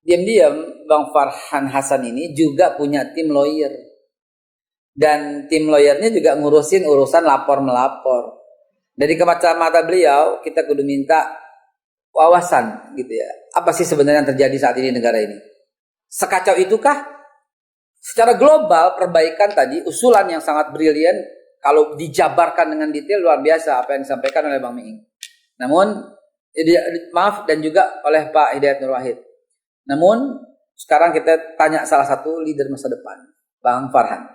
diam-diam Bang Farhan Hasan ini juga punya tim lawyer. Dan tim lawyernya juga ngurusin urusan lapor-melapor. Dari kacamata beliau, kita kudu minta wawasan gitu ya. Apa sih sebenarnya yang terjadi saat ini di negara ini? Sekacau itukah? Secara global, perbaikan tadi, usulan yang sangat brilian, kalau dijabarkan dengan detail, luar biasa apa yang disampaikan oleh Bang Miing. Namun, maaf, dan juga oleh Pak Hidayat Nur Wahid. Namun, sekarang kita tanya salah satu leader masa depan, Bang Farhan.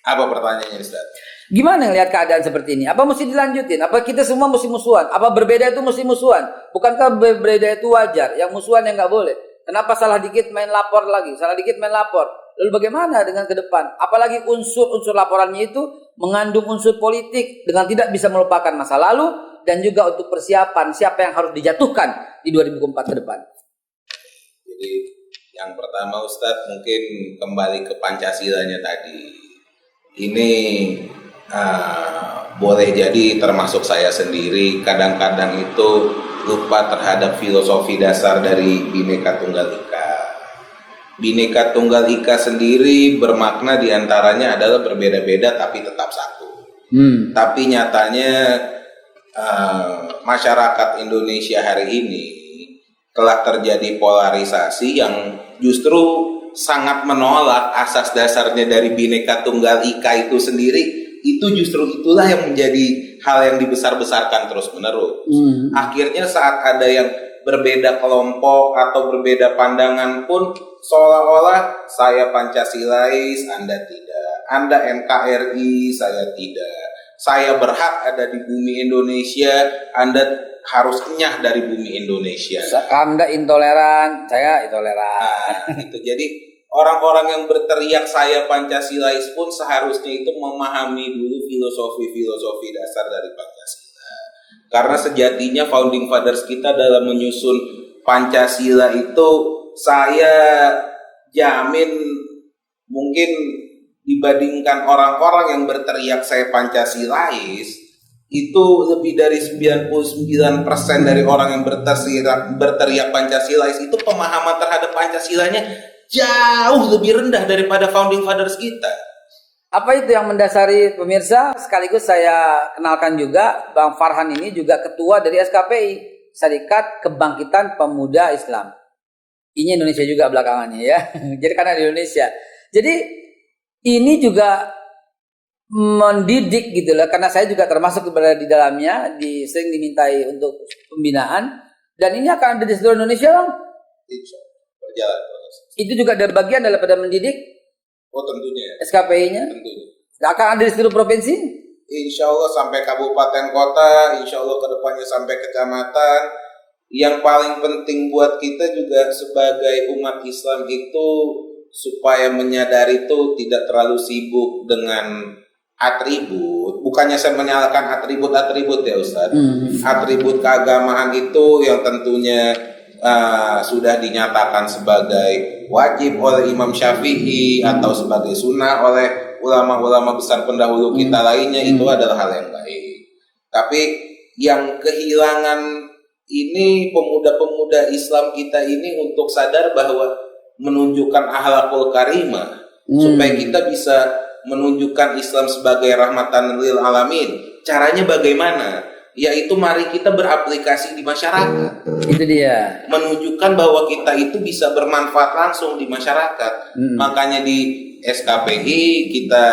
Apa pertanyaannya, Ustaz? Gimana ngelihat keadaan seperti ini? Apa mesti dilanjutin? Apa kita semua mesti musuhan? Apa berbeda itu mesti musuhan? Bukankah berbeda itu wajar? Yang musuhan yang nggak boleh. Kenapa salah dikit main lapor lagi? Salah dikit main lapor. Lalu bagaimana dengan ke depan? Apalagi unsur-unsur laporannya itu mengandung unsur politik dengan tidak bisa melupakan masa lalu dan juga untuk persiapan siapa yang harus dijatuhkan di 2024 ke depan. Jadi yang pertama Ustadz mungkin kembali ke Pancasilanya tadi. Ini boleh jadi termasuk saya sendiri kadang-kadang itu lupa terhadap filosofi dasar dari Bhinneka Tunggal Ika. Bhinneka Tunggal Ika sendiri bermakna diantaranya adalah berbeda-beda tapi tetap satu. Tapi nyatanya masyarakat Indonesia hari ini telah terjadi polarisasi yang justru sangat menolak asas dasarnya dari Bhinneka Tunggal Ika itu sendiri. Itu justru itulah yang menjadi hal yang dibesar-besarkan terus-menerus. Akhirnya saat ada yang berbeda kelompok atau berbeda pandangan pun seolah-olah saya Pancasilais, Anda tidak. Anda NKRI, saya tidak. Saya berhak ada di bumi Indonesia, Anda harus kenyah dari bumi Indonesia. Anda intoleran, saya intoleran. Gitu. Jadi orang-orang yang berteriak saya Pancasilais pun seharusnya itu memahami dulu filosofi dasar dari Pancasila. Karena sejatinya founding fathers kita dalam menyusun Pancasila itu saya jamin mungkin dibandingkan orang-orang yang berteriak saya Pancasilais itu lebih dari 99% dari orang yang berteriak Pancasilais itu pemahaman terhadap Pancasilanya jauh lebih rendah daripada founding fathers kita. Apa itu yang mendasari pemirsa? Sekaligus saya kenalkan juga Bang Farhan ini juga ketua dari SKPI, Serikat Kebangkitan Pemuda Islam. Ini Indonesia juga belakangannya ya. Jadi karena di Indonesia. Jadi ini juga mendidik gitu lah, karena saya juga termasuk berada di dalamnya, sering dimintai untuk pembinaan, dan ini akan ada di seluruh Indonesia, Bang. Berjalan. Itu juga ada bagian daripada mendidik. Oh tentunya. SKPI-nya. Tentunya. Akan ada di seluruh provinsi. Insya Allah sampai kabupaten kota, insya Allah kedepannya sampai kecamatan. Yang paling penting buat kita juga sebagai umat Islam itu supaya menyadari itu tidak terlalu sibuk dengan atribut. Bukannya saya menyalahkan atribut-atribut ya Ustadz. Atribut keagamaan itu yang tentunya sudah dinyatakan sebagai wajib oleh Imam Syafi'i atau sebagai sunnah oleh ulama-ulama besar pendahulu kita lainnya, itu adalah hal yang baik. Tapi yang kehilangan ini pemuda-pemuda Islam kita ini untuk sadar bahwa menunjukkan akhlakul karimah supaya kita bisa menunjukkan Islam sebagai rahmatan lil alamin. Caranya bagaimana? Yaitu mari kita beraplikasi di masyarakat. Itu dia. Menunjukkan bahwa kita itu bisa bermanfaat langsung di masyarakat. Makanya di SKPI kita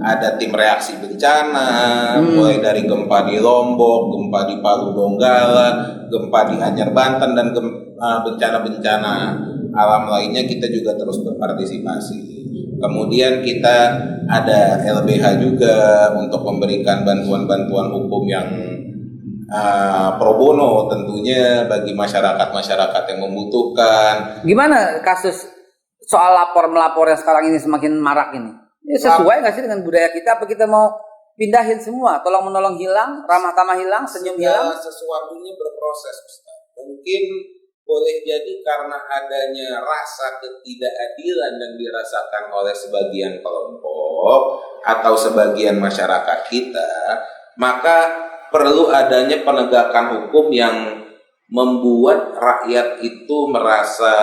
ada tim reaksi bencana, mulai dari gempa di Lombok, gempa di Palu Donggala, gempa di Anyer Banten, dan bencana-bencana alam lainnya kita juga terus berpartisipasi. Kemudian kita ada LBH juga untuk memberikan bantuan-bantuan hukum yang pro bono tentunya bagi masyarakat-masyarakat yang membutuhkan. Gimana kasus soal lapor-melapor yang sekarang ini semakin marak ini? Ini sesuai nggak sih dengan budaya kita? Apa kita mau pindahin semua? Tolong-menolong hilang, ramah tamah hilang, senyum hilang? Sesuatunya berproses, Ustaz. Mungkin boleh jadi karena adanya rasa ketidakadilan yang dirasakan oleh sebagian kelompok atau sebagian masyarakat kita, maka perlu adanya penegakan hukum yang membuat rakyat itu merasa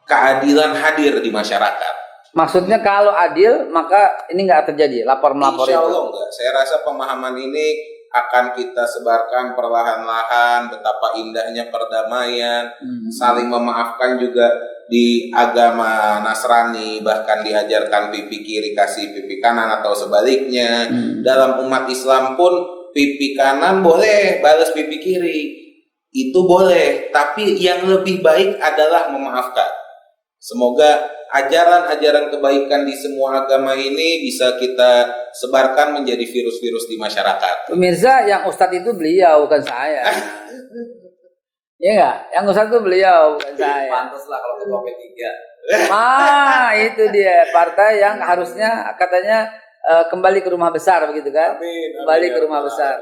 keadilan hadir di masyarakat. Maksudnya kalau adil maka ini nggak terjadi lapor melapor Insya itu. Allah enggak. Saya rasa pemahaman ini akan kita sebarkan perlahan-lahan betapa indahnya perdamaian, saling memaafkan juga di agama Nasrani, bahkan diajarkan pipi kiri kasih pipi kanan atau sebaliknya. Dalam umat Islam pun pipi kanan boleh balas pipi kiri. Itu boleh, tapi yang lebih baik adalah memaafkan. Semoga ajaran-ajaran kebaikan di semua agama ini bisa kita sebarkan menjadi virus-virus di masyarakat. Pemirsa, yang Ustadz itu beliau bukan saya. Iya nggak? Yang Ustadz itu beliau bukan saya. Pantas lah kalau ketua P3. Itu dia partai yang harusnya katanya kembali ke rumah besar begitu kan? Amin, amin, Kembali ya ke rumah Rabbal besar.